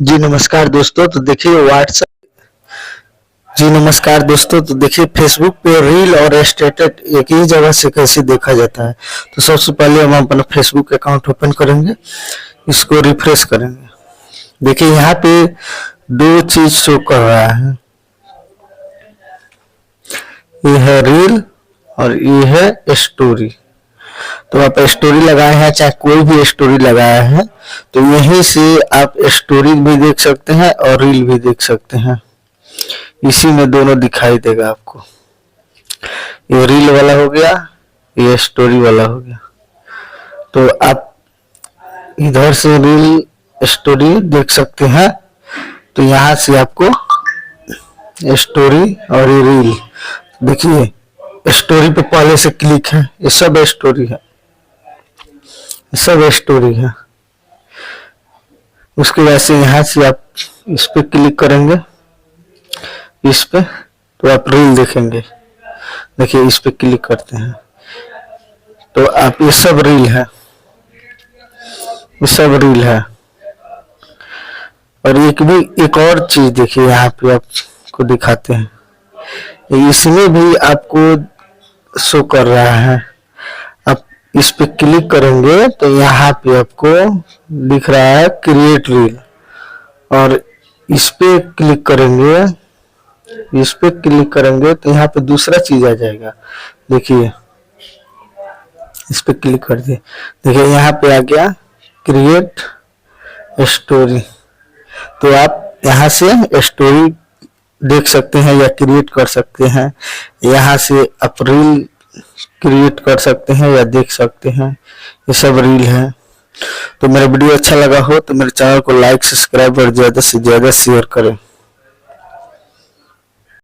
जी नमस्कार दोस्तों। तो देखिए व्हाट्सएप जी नमस्कार दोस्तों। तो देखिए फेसबुक पे रील और स्टेटस एक ही जगह से कैसे देखा जाता है। तो सबसे पहले हम अपना फेसबुक अकाउंट ओपन करेंगे, इसको रिफ्रेश करेंगे। देखिए यहाँ पे दो चीज शो कर रहा है, ये है रील और ये है स्टोरी। तो आप स्टोरी लगाए हैं, चाहे कोई भी स्टोरी लगाया है, तो यहीं से आप स्टोरी भी देख सकते हैं और रील भी देख सकते हैं। इसी में दोनों दिखाई देगा आपको। ये रील वाला हो गया, ये स्टोरी वाला हो गया। तो आप इधर से रील स्टोरी देख सकते हैं। तो यहाँ से आपको स्टोरी और ये रील, देखिए स्टोरी पे पहले से क्लिक है, ये सब स्टोरी है, ये सब स्टोरी है। उसके बाद से यहाँ से आप इस पे क्लिक करेंगे, इस पे, तो आप रील देखेंगे। देखिए इस पे क्लिक करते हैं तो आप, ये सब रील है, ये सब रील है। और एक और चीज देखिए यहाँ पे आपको दिखाते हैं, इसमें भी आपको शो कर रहा है। आप इस पे क्लिक करेंगे तो यहाँ पे आपको दिख रहा है क्रिएट रील, और इस पे क्लिक करेंगे, इस पे क्लिक करेंगे तो यहाँ पे दूसरा चीज आ जाएगा। देखिए इस पे क्लिक कर दिए, देखिए यहाँ पे आ गया क्रिएट स्टोरी। तो आप यहाँ से स्टोरी देख सकते हैं या क्रिएट कर सकते हैं, यहाँ से आप रील क्रिएट कर सकते हैं या देख सकते हैं। ये सब रील है। तो मेरा वीडियो अच्छा लगा हो तो मेरे चैनल को लाइक, सब्सक्राइब और ज़्यादा से ज़्यादा शेयर करें।